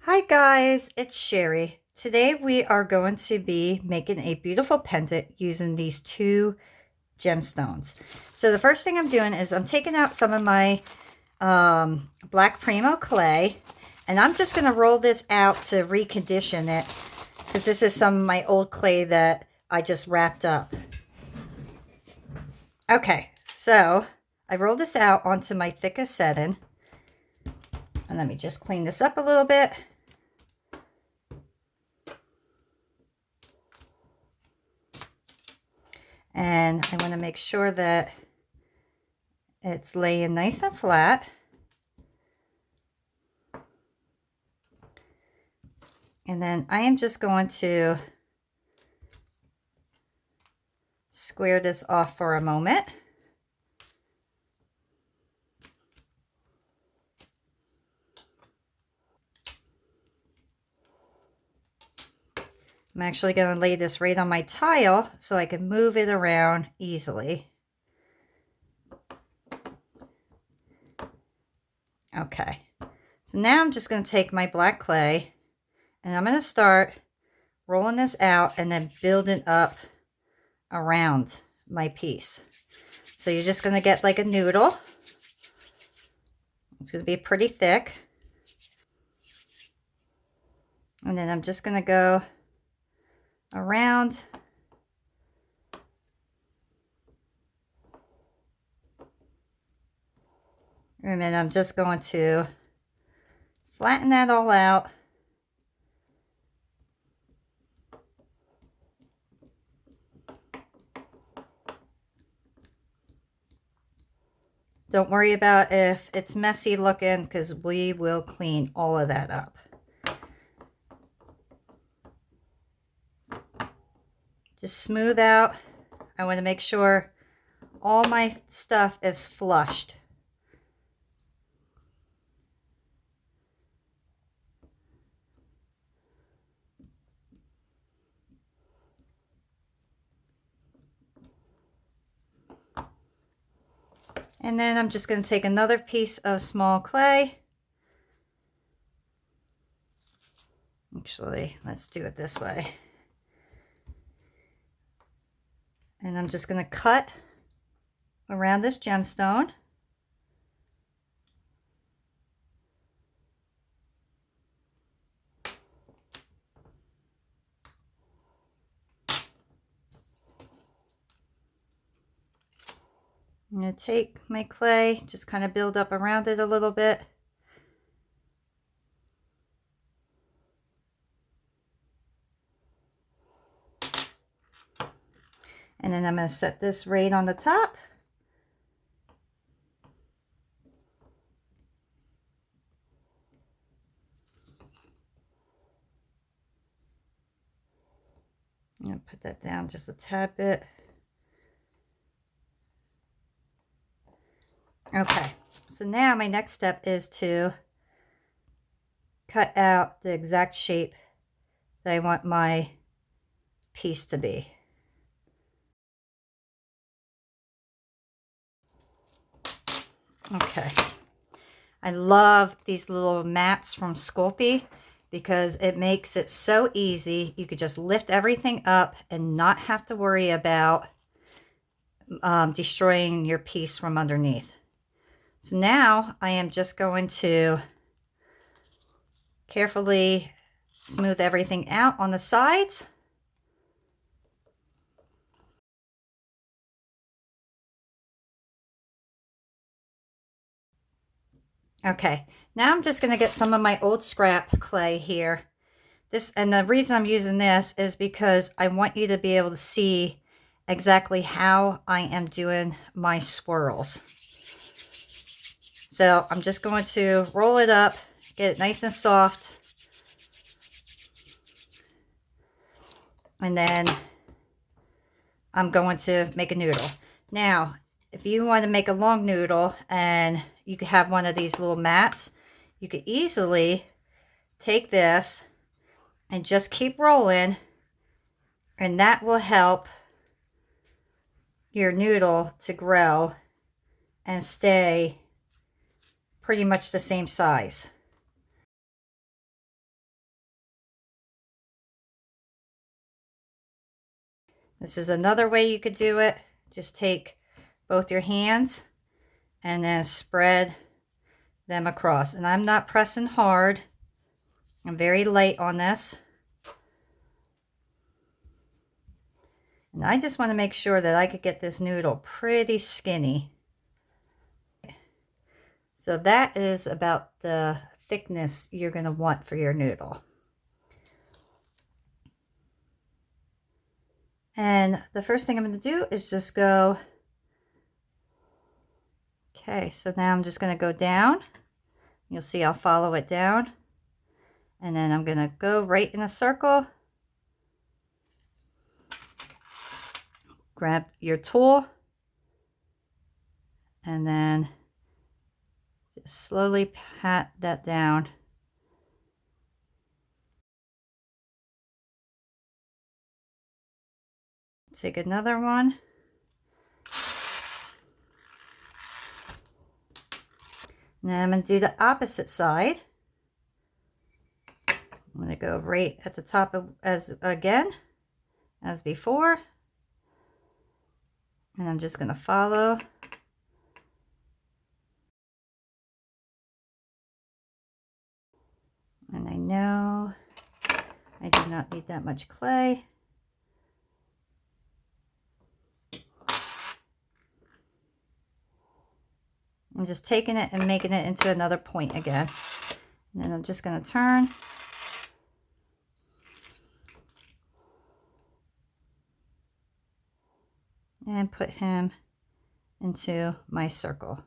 Hi guys, it's Sherry. Today we are going to be making a beautiful pendant using these two gemstones. So the first thing I'm doing is I'm taking out some of my black primo clay, and I'm just going to roll this out to recondition it because this is some of my old clay that I just wrapped up. Okay, so I rolled this out onto my thickest setting, and let me just clean this up a little bit. And I want to make sure that it's laying nice and flat. And then I am just going to square this off for a moment. I'm actually going to lay this right on my tile so I can move it around easily. Okay, so now I'm just going to take my black clay and I'm going to start rolling this out and then building up around my piece. So you're just going to get like a noodle. It's going to be pretty thick. And then I'm just going to go around. And then I'm just going to flatten that all out. Don't worry about if it's messy looking because we will clean all of that up. Just smooth out. I want to make sure all my stuff is flushed. And then I'm just going to take another piece of small clay. Actually, let's do it this way. And I'm just going to cut around this gemstone. I'm going to take my clay, just kind of build up around it a little bit. And then I'm going to set this right on the top. I'm going to put that down just a tad bit. Okay, so now my next step is to cut out the exact shape that I want my piece to be. Okay, I love these little mats from Sculpey because it makes it so easy. You could just lift everything up and not have to worry about destroying your piece from underneath. So now I am just going to carefully smooth everything out on the sides. Okay, now I'm just going to get some of my old scrap clay here. And the reason I'm using this is because I want you to be able to see exactly how I am doing my swirls. So I'm just going to roll it up, get it nice and soft. And then I'm going to make a noodle. Now, if you want to make a long noodle and you could have one of these little mats, you could easily take this and just keep rolling, and that will help your noodle to grow and stay pretty much the same size. This is another way you could do it. Just take both your hands and then spread them across. And I'm not pressing hard. I'm very light on this. And I just want to make sure that I could get this noodle pretty skinny. So that is about the thickness you're going to want for your noodle. And the first thing I'm going to do is just go, okay, so now I'm just going to go down. You'll see I'll follow it down. And then I'm going to go right in a circle. Grab your tool. And then just slowly pat that down. Take another one. Now I'm going to do the opposite side. I'm going to go right at the top of, as before. And I'm just going to follow. And I know I do not need that much clay. I'm just taking it and making it into another point again. And then I'm just going to turn. And put him into my circle.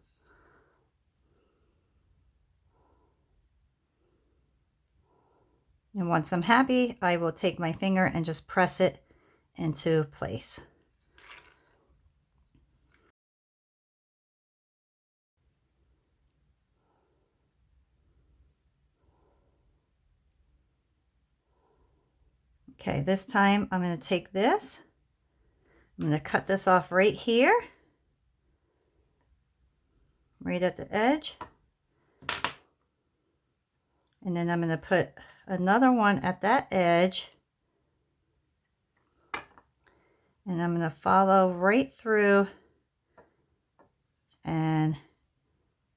And once I'm happy, I will take my finger and just press it into place. Okay, this time I'm going to take this. I'm going to cut this off right here, right at the edge. And then I'm going to put another one at that edge. And I'm going to follow right through and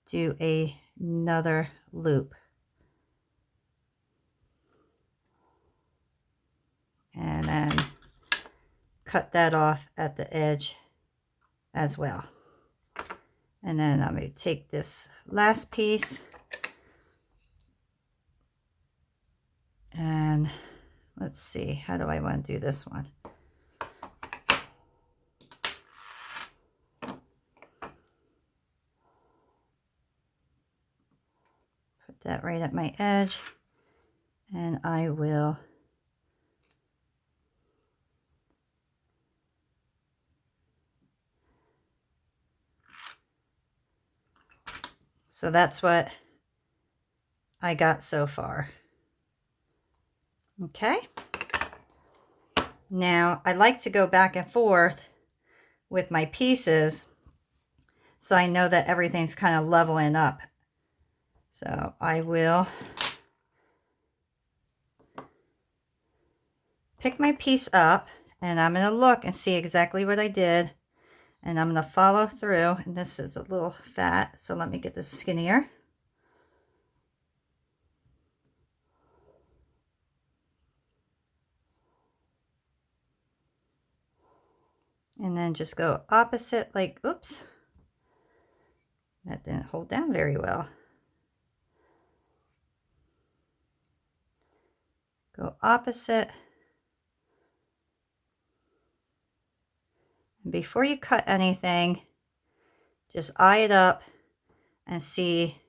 do another loop. And then cut that off at the edge as well. And then I'm going to take this last piece and let's see, how do I want to do this one? Put that right at my edge, and I will so that's what I got so far. Okay. Now I like to go back and forth with my pieces so I know that everything's kind of leveling up. So I will pick my piece up and I'm going to look and see exactly what I did. And I'm going to follow through. And this is a little fat, so let me get this skinnier. And then just go opposite, like, oops. That didn't hold down very well. Go opposite. And before you cut anything, just eye it up and see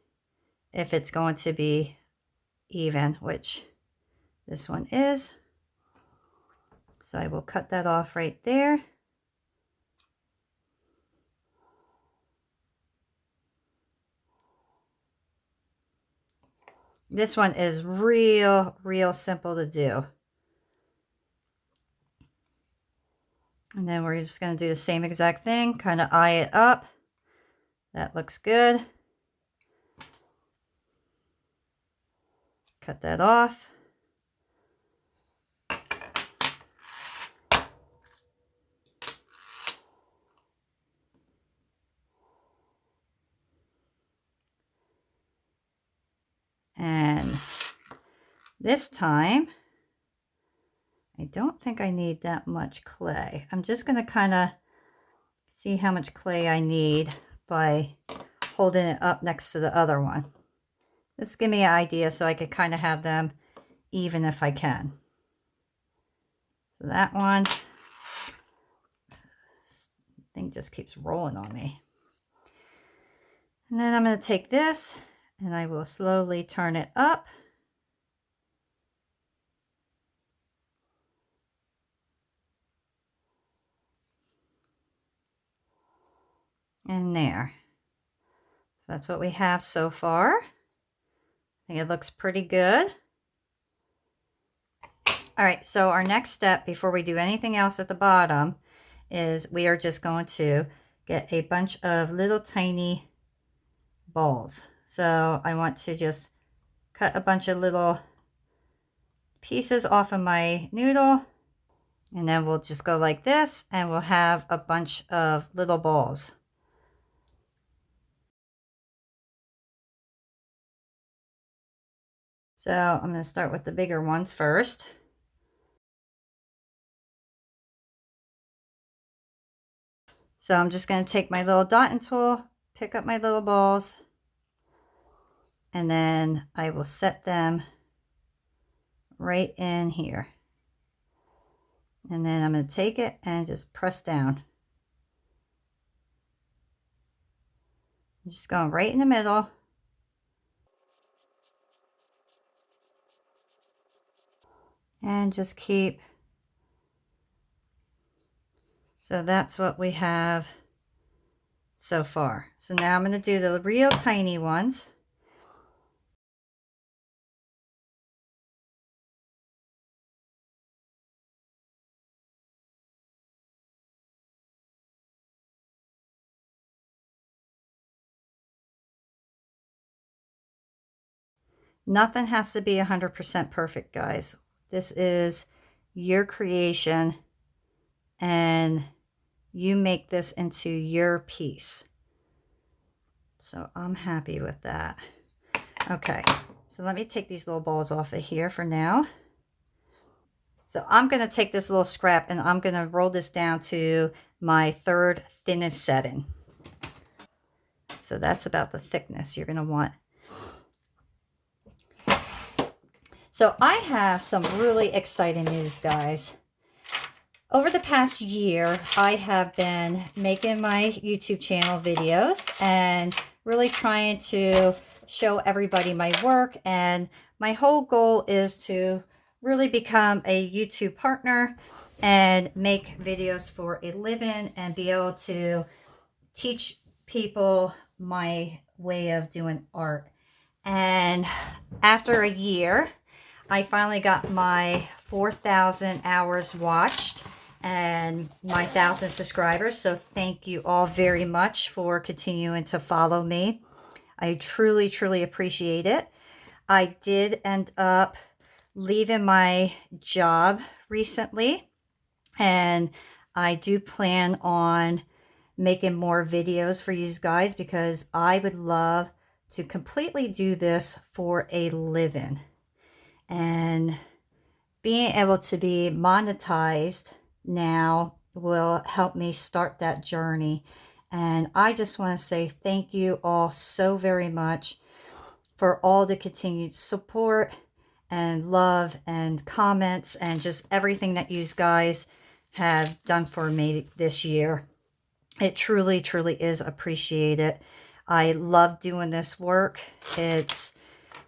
if it's going to be even, which this one is. So I will cut that off right there. This one is real simple to do. And then we're just going to do the same exact thing, kind of eye it up. That looks good. Cut that off. And this time, I don't think I need that much clay. I'm just going to kind of see how much clay I need by holding it up next to the other one. Just give me an idea so I could kind of have them even if I can. So that one, thing just keeps rolling on me. And then I'm going to take this and I will slowly turn it up. And there. So that's what we have so far. I think it looks pretty good. All right, so our next step before we do anything else at the bottom is we are just going to get a bunch of little tiny balls. So I want to just cut a bunch of little pieces off of my noodle, and then we'll just go like this and we'll have a bunch of little balls. So I'm going to start with the bigger ones first. So I'm just going to take my little dotting tool, pick up my little balls, and then I will set them right in here. And then I'm going to take it and just press down. Just going right in the middle. And just keep. So that's what we have so far. So now I'm going to do the real tiny ones. Nothing has to be 100% perfect, guys. This is your creation and you make this into your piece. So I'm happy with that. Okay, so let me take these little balls off of here for now. So I'm going to take this little scrap and I'm going to roll this down to my third thinnest setting. So that's about the thickness you're going to want. So I have some really exciting news, guys. Over the past year, I have been making my YouTube channel videos and really trying to show everybody my work. And my whole goal is to really become a YouTube partner and make videos for a living and be able to teach people my way of doing art. And after a year, I finally got my 4,000 hours watched and my 1,000 subscribers. So thank you all very much for continuing to follow me. I truly, truly appreciate it. I did end up leaving my job recently, and I do plan on making more videos for you guys because I would love to completely do this for a living. And being able to be monetized now will help me start that journey. And I just want to say thank you all so very much for all the continued support and love and comments and just everything that you guys have done for me this year. It truly, truly is appreciated. I love doing this work. It's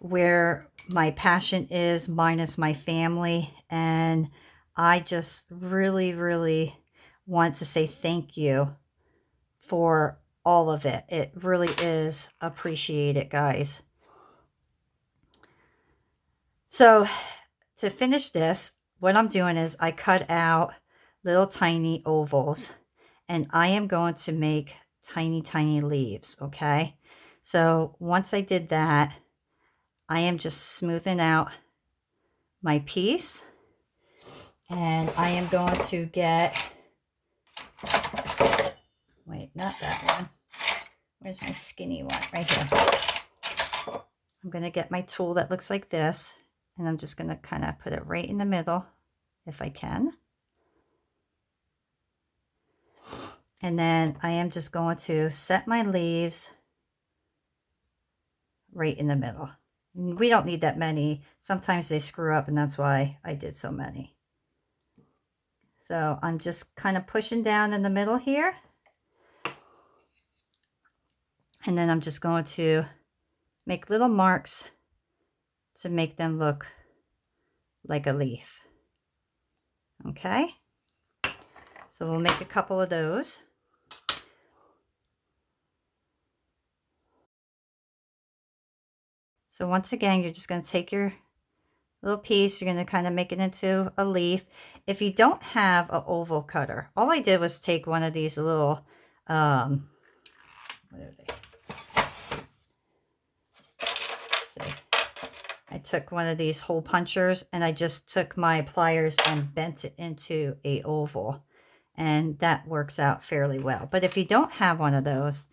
where my passion is, minus my family. And I just really, really want to say thank you for all of it. It really is appreciated, guys. So to finish this, what I'm doing is I cut out little tiny ovals and I am going to make tiny, tiny leaves, okay? So once I did that, I am just smoothing out my piece and I am going to get, wait, not that one. Where's my skinny one? Right here. I'm going to get my tool that looks like this, and I'm just going to kind of put it right in the middle if I can. And then I am just going to set my leaves right in the middle. We don't need that many. Sometimes they screw up, and that's why I did so many. So I'm just kind of pushing down in the middle here. And then I'm just going to make little marks to make them look like a leaf. Okay, so we'll make a couple of those. So once again, you're just going to take your little piece, you're going to kind of make it into a leaf. If you don't have an oval cutter, all I did was take one of these little, what are they? Let's see. I took one of these hole punchers and I just took my pliers and bent it into a oval. And that works out fairly well. But if you don't have one of those,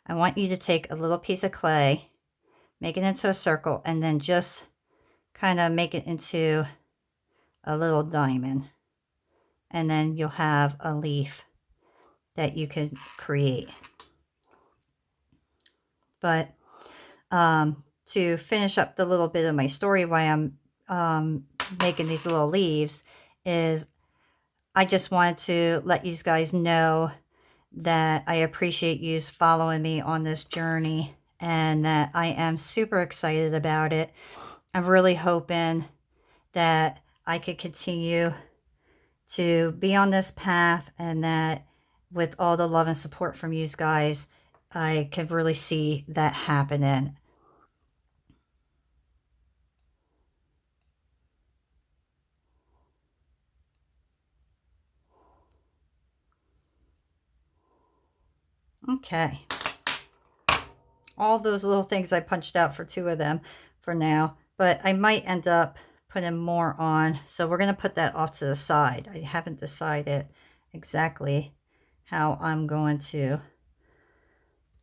I want you to take a little piece of clay, make it into a circle, and then just kind of make it into a little diamond. And then you'll have a leaf that you can create. But to finish up the little bit of my story why I'm making these little leaves is I just wanted to let you guys know that I appreciate you following me on this journey and that I am super excited about it. I'm really hoping that I could continue to be on this path and that with all the love and support from you guys, I can really see that happening. Okay. All those little things I punched out for 2 of them for now, but I might end up putting more on. So we're going to put that off to the side. I haven't decided exactly how I'm going to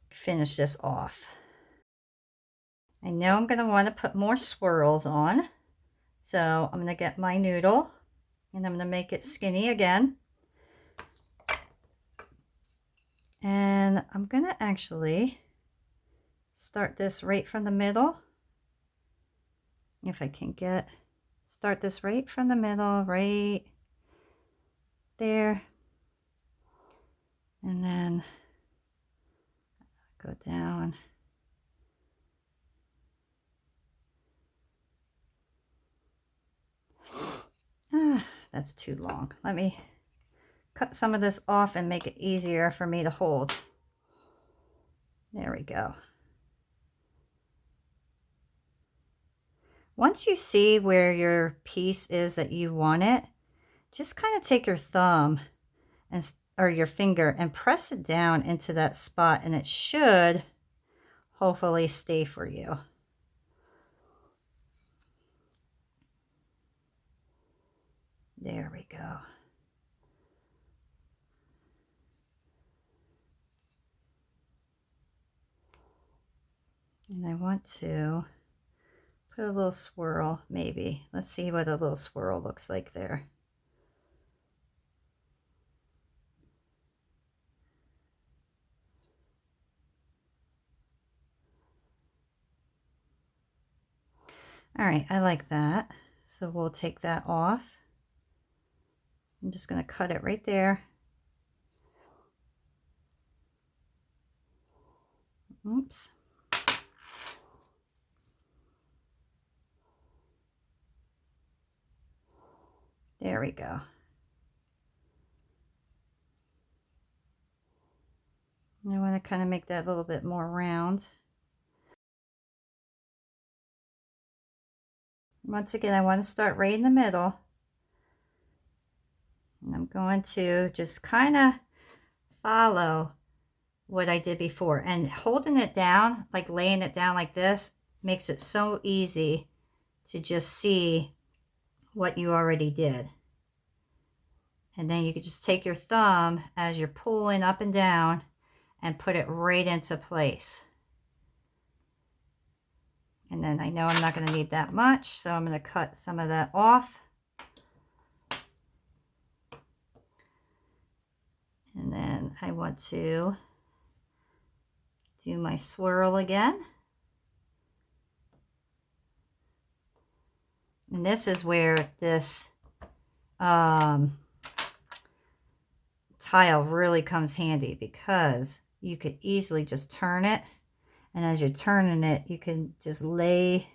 finish this off. I know I'm going to want to put more swirls on. So I'm going to get my noodle and I'm going to make it skinny again. And I'm going to actually start this right from the middle. If I can start this right from the middle, right there. And then go down. That's too long. Let me cut some of this off and make it easier for me to hold. There we go. Once you see where your piece is that you want it, just kind of take your thumb or your finger and press it down into that spot, and it should hopefully stay for you. There we go. And I want to put a little swirl, maybe. Let's see what a little swirl looks like there. All right, I like that. So we'll take that off. I'm just going to cut it right there. Oops. There we go. I want to kind of make that a little bit more round. Once again, I want to start right in the middle. And I'm going to just kind of follow what I did before. And holding it down, like laying it down like this, makes it so easy to just see what you already did. And then you could just take your thumb as you're pulling up and down and put it right into place. And then I know I'm not going to need that much, so I'm going to cut some of that off. And then I want to do my swirl again. And this is where this tile really comes handy, because you could easily just turn it. And as you're turning it, you can just lay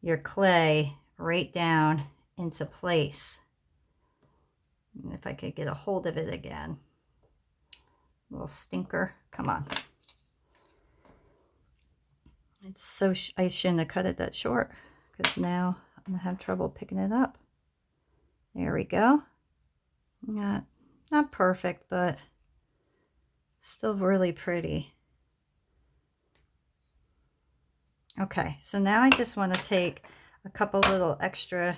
your clay right down into place. And if I could get a hold of it again. Little stinker. Come on. It's so, I shouldn't have cut it that short, because now I'm going to have trouble picking it up. There we go. Not perfect, but still really pretty. Okay, so now I just want to take a couple little extra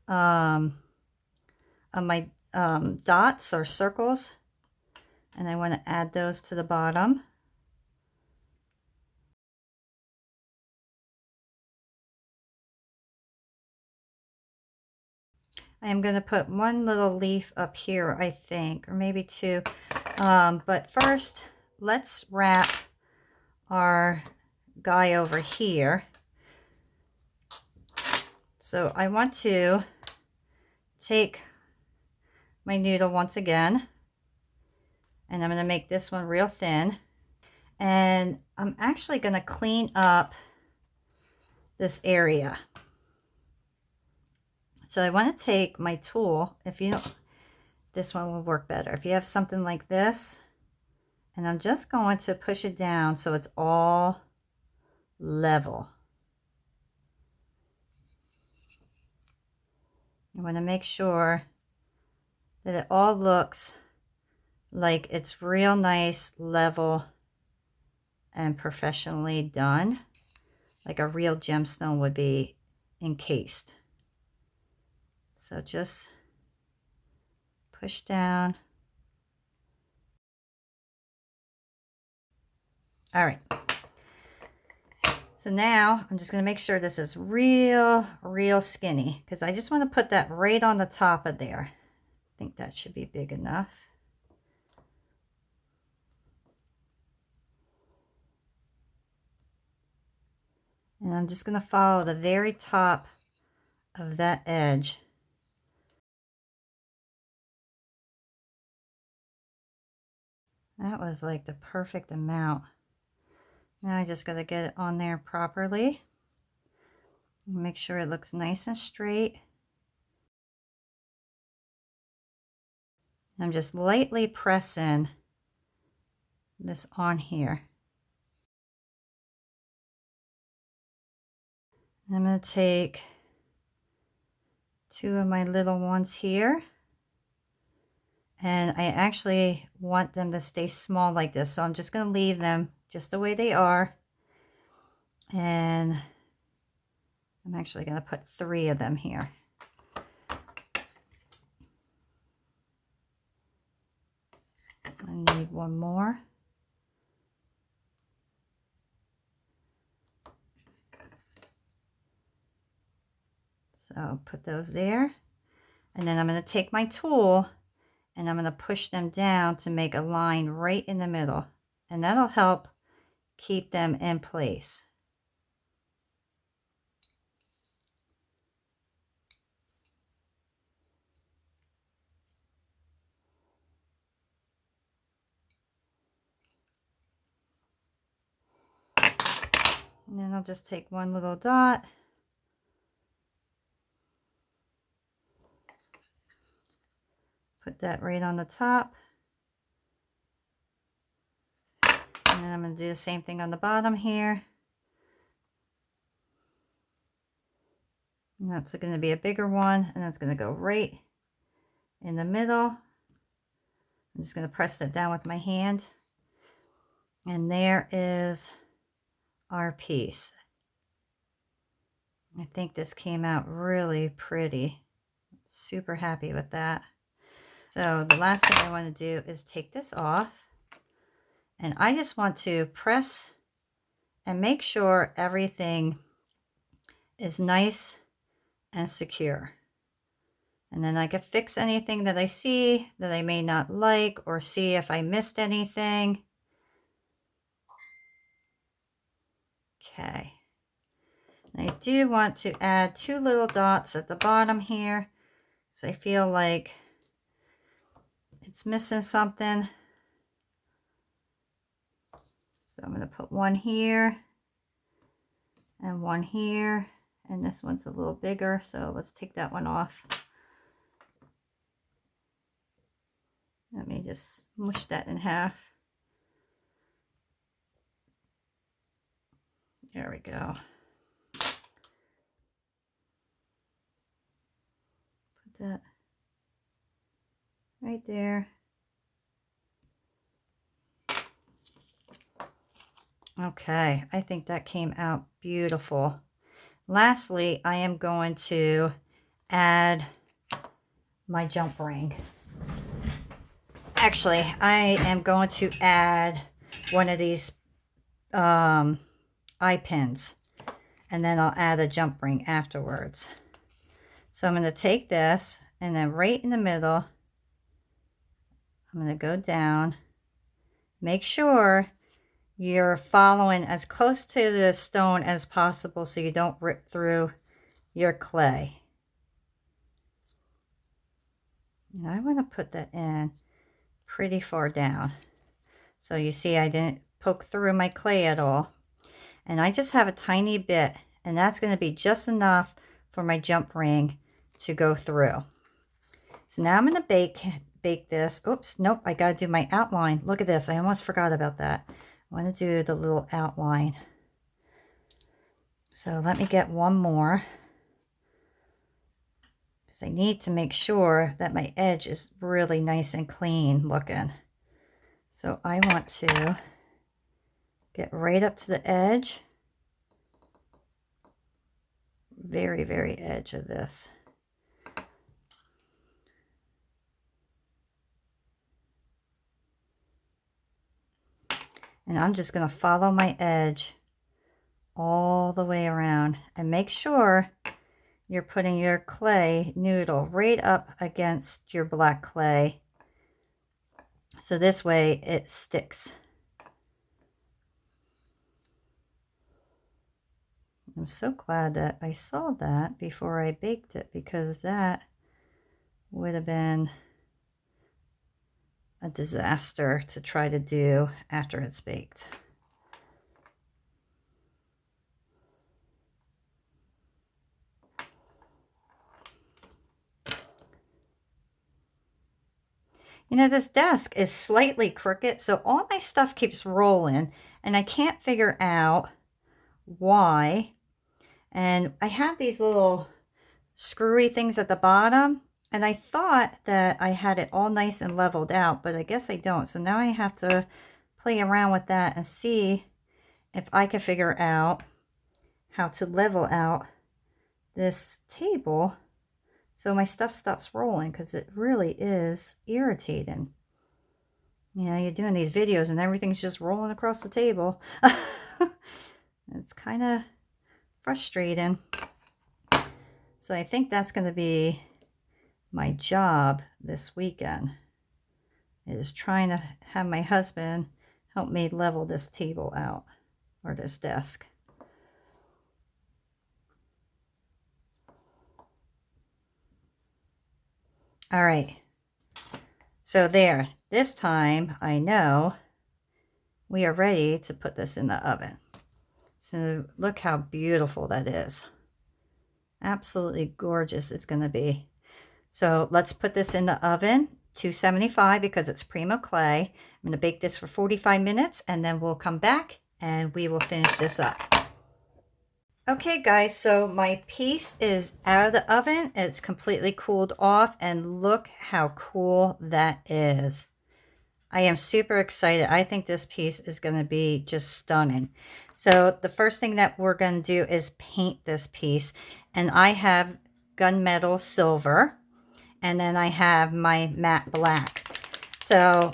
of my dots or circles, and I want to add those to the bottom. I am going to put one little leaf up here, I think, or maybe two. But first, let's wrap our guy over here. So I want to take my noodle once again, and I'm going to make this one real thin. And I'm actually going to clean up this area. So I want to take my tool, if you don't, this one will work better. If you have something like this, and I'm just going to push it down so it's all level. I want to make sure that it all looks like it's real nice, level, and professionally done, like a real gemstone would be encased. So just push down. All right. So now I'm just going to make sure this is real skinny, because I just want to put that right on the top of there. I think that should be big enough. And I'm just going to follow the very top of that edge. That was like the perfect amount. Now I just got to get it on there properly. Make sure it looks nice and straight. I'm just lightly pressing this on here. I'm going to take two of my little ones here. And I actually want them to stay small like this. So I'm just going to leave them just the way they are. And I'm actually going to put 3 of them here. I need one more. So I'll put those there. And then I'm going to take my tool and I'm going to push them down to make a line right in the middle. And that'll help keep them in place. And then I'll just take one little dot. Put that right on the top. And then I'm going to do the same thing on the bottom here. And that's going to be a bigger one. And that's going to go right in the middle. I'm just going to press that down with my hand. And there is our piece. I think this came out really pretty. Super happy with that. So the last thing I want to do is take this off. And I just want to press and make sure everything is nice and secure. And then I can fix anything that I see that I may not like, or see if I missed anything. Okay. And I do want to add 2 little dots at the bottom here, because I feel like it's missing something. So I'm going to put one here and one here, and this one's a little bigger, so let's take that one off. Let me just mush that in half. There we go. Put that right there. Okay, I think that came out beautiful. Lastly, I am going to add my jump ring. Actually, I am going to add one of these eye pins, and then I'll add a jump ring afterwards. So I'm going to take this, and then right in the middle, I'm going to go down. Make sure you're following as close to the stone as possible so you don't rip through your clay. And I want to put that in pretty far down. So you see I didn't poke through my clay at all. And I just have a tiny bit, and that's going to be just enough for my jump ring to go through. So now I'm going to bake this. Oops, nope, I got to do my outline. Look at this, I almost forgot about that. I want to do the little outline. So let me get one more, because I need to make sure that my edge is really nice and clean looking. So I want to get right up to the edge, very, very edge of this. And I'm just going to follow my edge all the way around, and make sure you're putting your clay noodle right up against your black clay, so this way it sticks. I'm so glad that I saw that before I baked it, because that would have been a disaster to try to do after it's baked. You know, this desk is slightly crooked, so all my stuff keeps rolling, and I can't figure out why. And I have these little screwy things at the bottom, and I thought that I had it all nice and leveled out, but I guess I don't. So now I have to play around with that and see if I can figure out how to level out this table so my stuff stops rolling, because it really is irritating. You know, you're doing these videos and everything's just rolling across the table. It's kind of frustrating. So I think that's going to be my job this weekend, is trying to have my husband help me level this table out, or this desk. All right, so there, this time I know we are ready to put this in the oven. So look how beautiful that is. Absolutely gorgeous it's going to be. So let's put this in the oven, 275, because it's primo clay. I'm going to bake this for 45 minutes, and then we'll come back and we will finish this up. Okay guys, so my piece is out of the oven. It's completely cooled off, and look how cool that is. I am super excited. I think this piece is going to be just stunning. So the first thing that we're going to do is paint this piece, and I have gunmetal silver, and then I have my matte black. So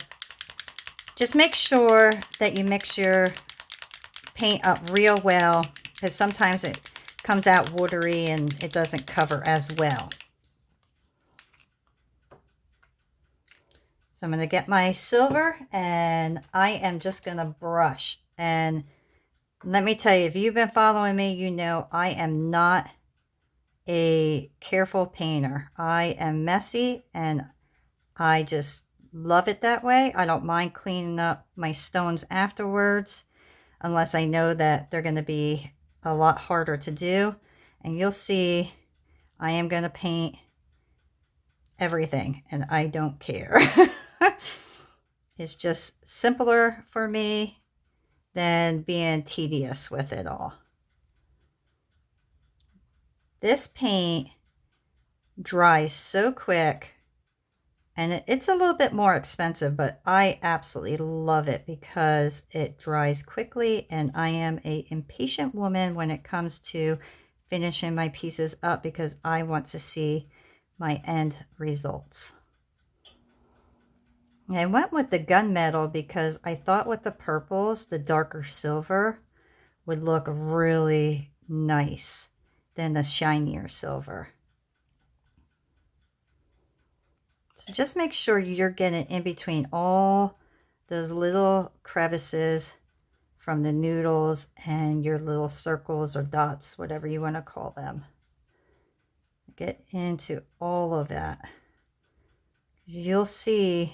just make sure that you mix your paint up real well, because sometimes it comes out watery and it doesn't cover as well. So I'm going to get my silver and I am just going to brush. And let me tell you, if you've been following me, you know I am not a careful painter. I am messy and I just love it that way. I don't mind cleaning up my stones afterwards, unless I know that they're going to be a lot harder to do. And you'll see I am going to paint everything and I don't care. It's just simpler for me than being tedious with it all. This paint dries so quick, and it's a little bit more expensive, but I absolutely love it because it dries quickly, and I am an impatient woman when it comes to finishing my pieces up because I want to see my end results. I went with the gunmetal because I thought with the purples, the darker silver would look really nice than the shinier silver. So just make sure you're getting in between all those little crevices from the noodles and your little circles or dots, whatever you want to call them. Get into all of that. You'll see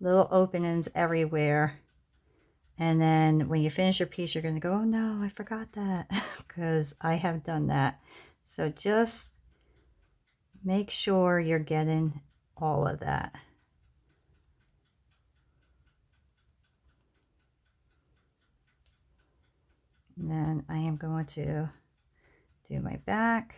little openings everywhere, and then when you finish your piece you're going to go, oh no, I forgot that, because I have done that. So just make sure you're getting all of that. And then I am going to do my back.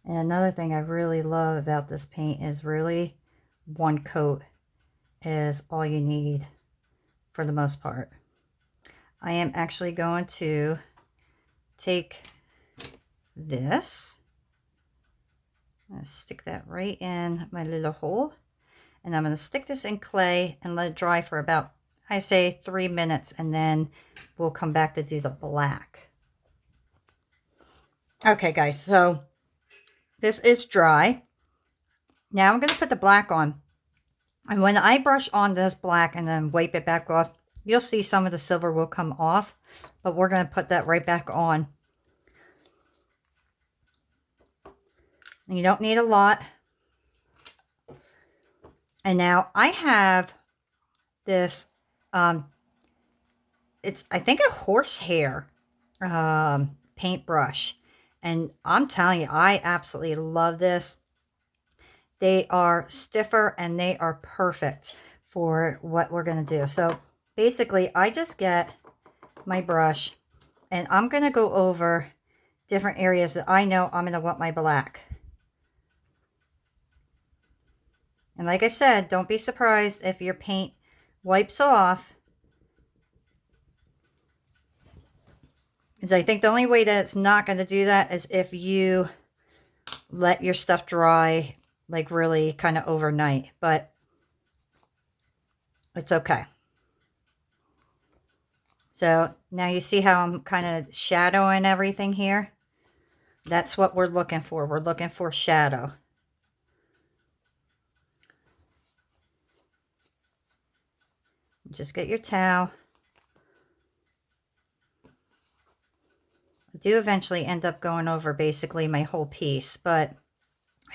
And another thing I really love about this paint is really one coat is all you need for the most part. I am actually going to take this, I'm going to stick that right in my little hole, and I'm going to stick this in clay and let it dry for about, I say 3 minutes, and then we'll come back to do the black. Okay guys, so this is dry. Now I'm going to put the black on. And when I brush on this black and then wipe it back off, you'll see some of the silver will come off, but we're going to put that right back on. You don't need a lot. And now I have this, it's, I think, a horsehair paintbrush. And I'm telling you, I absolutely love this. They are stiffer and they are perfect for what we're going to do. So basically, I just get my brush and I'm going to go over different areas that I know I'm going to want my black. And like I said, don't be surprised if your paint wipes off. Because I think the only way that it's not going to do that is if you let your stuff dry like really kind of overnight. But it's okay. So now you see how I'm kind of shadowing everything here? That's what we're looking for. We're looking for shadow. Just get your towel. I do eventually end up going over basically my whole piece, but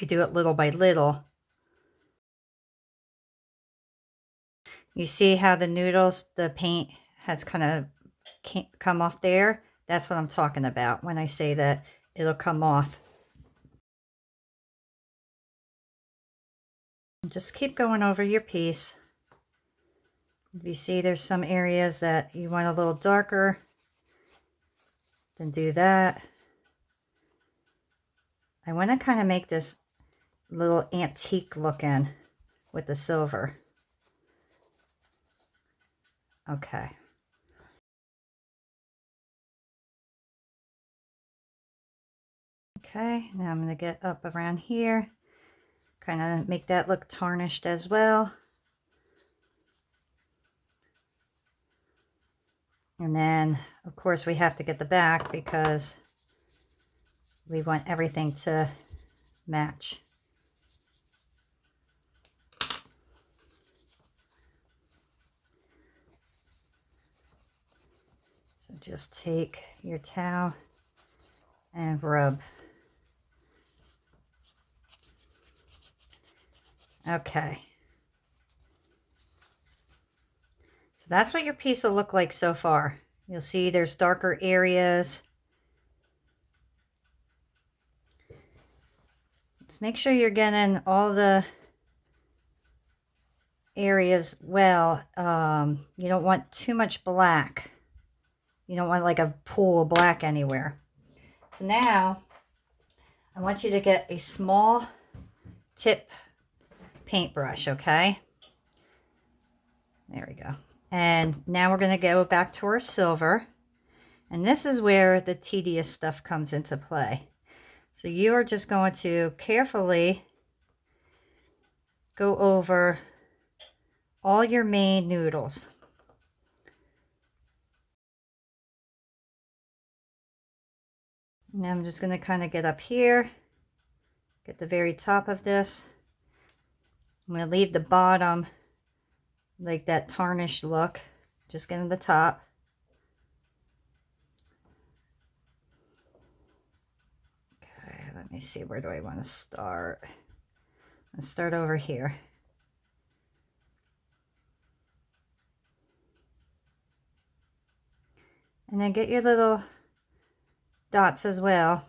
I do it little by little. You see how the noodles, the paint has kind of come off there? That's what I'm talking about when I say that it'll come off. Just keep going over your piece. If you see there's some areas that you want a little darker, then do that. I want to kind of make this little antique looking with the silver. Okay. Okay, now I'm going to get up around here, kind of make that look tarnished as well. And then, of course, we have to get the back because we want everything to match. So just take your towel and rub. Okay. So that's what your piece will look like so far. You'll see there's darker areas. Let's make sure you're getting all the areas well. You don't want too much black. You don't want like a pool of black anywhere. So now I want you to get a small tip paintbrush, okay? There we go. And now we're going to go back to our silver. And this is where the tedious stuff comes into play. So you are just going to carefully go over all your main noodles. And I'm just going to kind of get up here, get the very top of this. I'm going to leave the bottom like that tarnished look, just getting the top. Okay, let me see, where do I want to start? Let's start over here. And then get your little dots as well.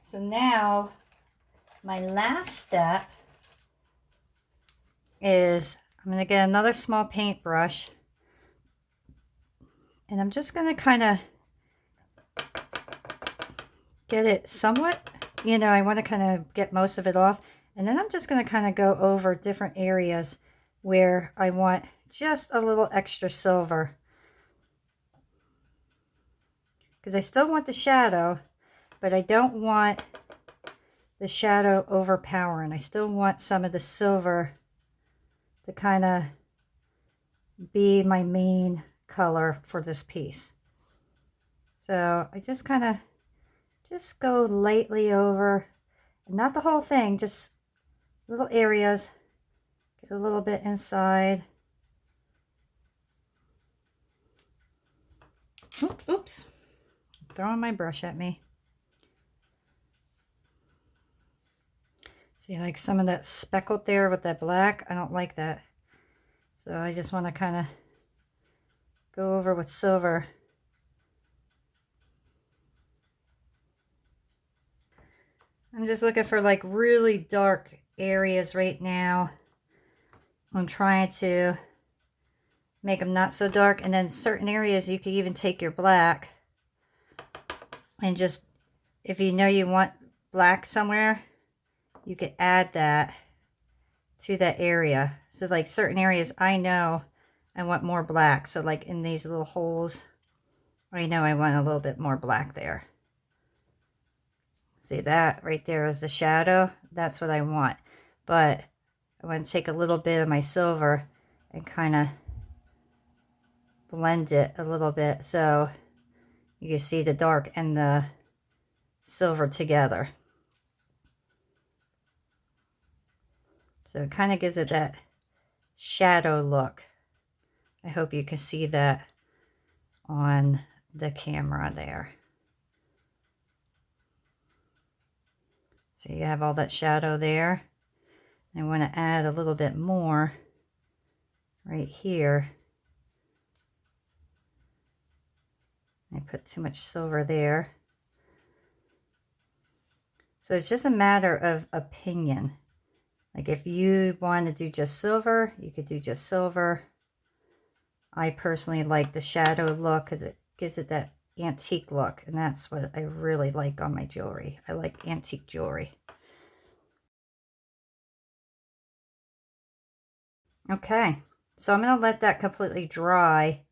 So now my last step is I'm going to get another small paintbrush, and I'm just going to kind of get it somewhat, you know, I want to kind of get most of it off, and then I'm just going to kind of go over different areas where I want just a little extra silver, because I still want the shadow, but I don't want the shadow overpowering. I still want some of the silver to kind of be my main color for this piece. So I just kind of just go lightly over, not the whole thing, just little areas. Get a little bit inside. Oops, throwing my brush at me. See, like some of that speckled there with that black, I don't like that. So I just want to kind of go over with silver. I'm just looking for like really dark areas right now. I'm trying to make them not so dark, and then certain areas you can even take your black and just, if you know you want black somewhere, you could add that to that area. So like certain areas I know I want more black, so like in these little holes I know I want a little bit more black there. See that right there is the shadow, that's what I want. But I want to take a little bit of my silver and kind of blend it a little bit so you can see the dark and the silver together. So it kind of gives it that shadow look. I hope you can see that on the camera there. So you have all that shadow there. I want to add a little bit more right here. I put too much silver there. So it's just a matter of opinion. Like if you want to do just silver, you could do just silver. I personally like the shadow look because it gives it that antique look, and that's what I really like on my jewelry. I like antique jewelry. Okay, so I'm going to let that completely dry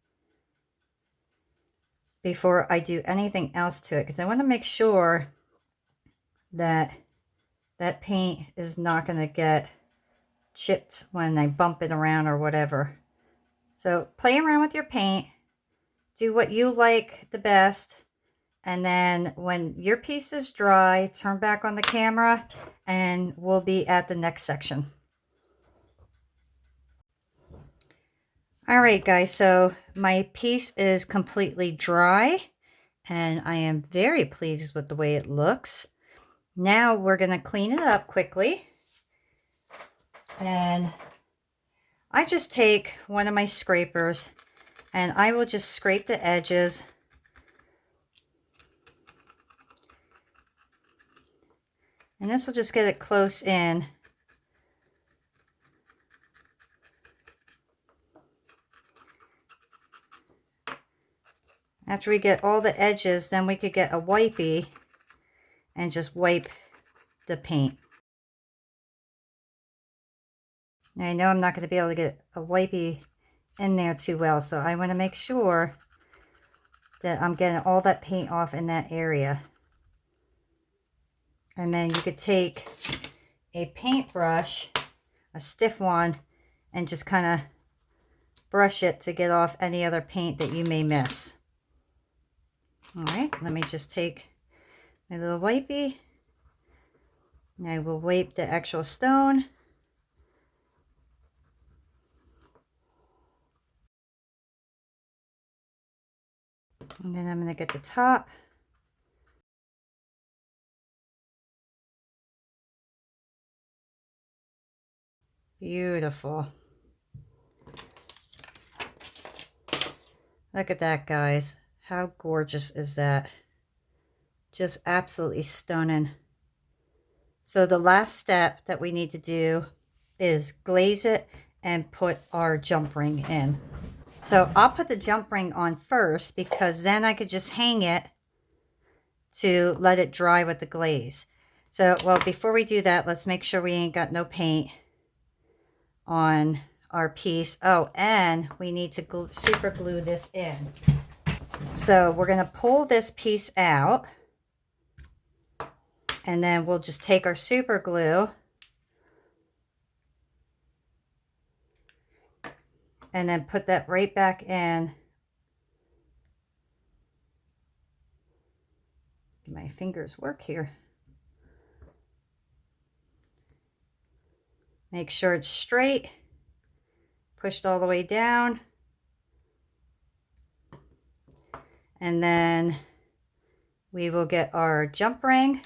before I do anything else to it, because I want to make sure that that paint is not going to get chipped when I bump it around or whatever. So play around with your paint, do what you like the best, and then when your piece is dry, turn back on the camera and we'll be at the next section. All right, guys, so my piece is completely dry and I am very pleased with the way it looks. Now we're going to clean it up quickly. And I just take one of my scrapers and I will just scrape the edges. And this will just get it close in. After we get all the edges, then we could get a wipey and just wipe the paint. Now, I know I'm not going to be able to get a wipey in there too well, so I want to make sure that I'm getting all that paint off in that area. And then you could take a paintbrush, a stiff one, and just kind of brush it to get off any other paint that you may miss. All right, let me just take my little wipey. And I will wipe the actual stone. And then I'm going to get the top. Beautiful. Look at that, guys. How gorgeous is that? Just absolutely stunning. So the last step that we need to do is glaze it and put our jump ring in. So I'll put the jump ring on first because then I could just hang it to let it dry with the glaze. So, well, before we do that, let's make sure we ain't got no paint on our piece. Oh, and we need to super glue this in. So we're going to pull this piece out, and then we'll just take our super glue and then put that right back in. My fingers work here. Make sure it's straight, pushed all the way down. And then we will get our jump ring.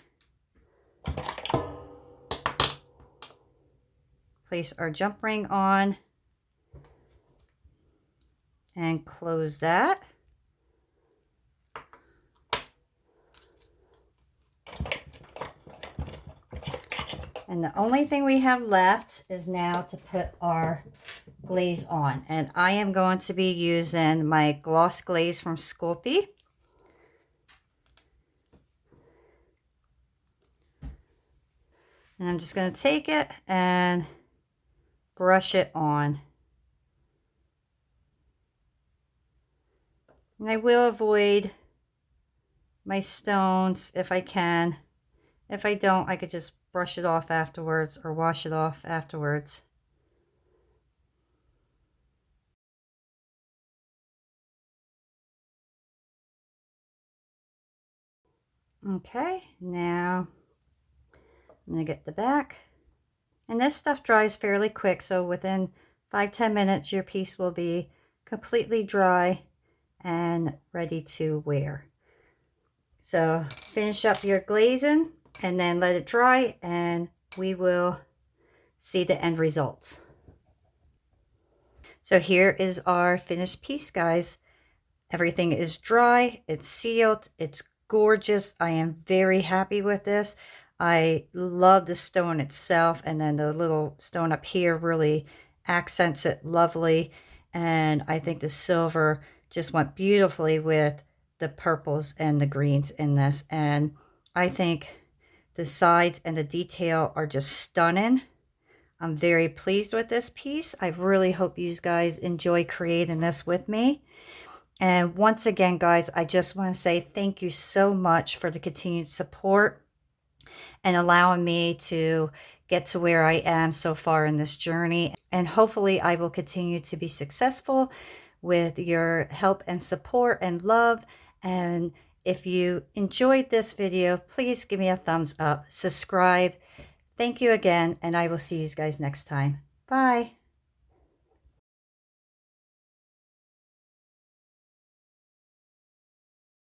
Place our jump ring on and close that. And the only thing we have left is now to put our glaze on. And I am going to be using my gloss glaze from Sculpey. And I'm just going to take it and brush it on. And I will avoid my stones if I can. If I don't, I could just brush it off afterwards or wash it off afterwards. Okay, now I'm going to get the back. And this stuff dries fairly quick, so within 5-10 minutes your piece will be completely dry and ready to wear. So finish up your glazing and then let it dry, and we will see the end results. So here is our finished piece, guys. Everything is dry, it's sealed, it's gorgeous. I am very happy with this. I love the stone itself, and then the little stone up here really accents it lovely. And I think the silver just went beautifully with the purples and the greens in this. And I think the sides and the detail are just stunning. I'm very pleased with this piece. I really hope you guys enjoy creating this with me. And once again, guys, I just want to say thank you so much for the continued support. and allowing me to get to where I am so far in this journey. And hopefully I will continue to be successful with your help and support and love. And if you enjoyed this video, please give me a thumbs up, subscribe. Thank you again, and I will see you guys next time. Bye.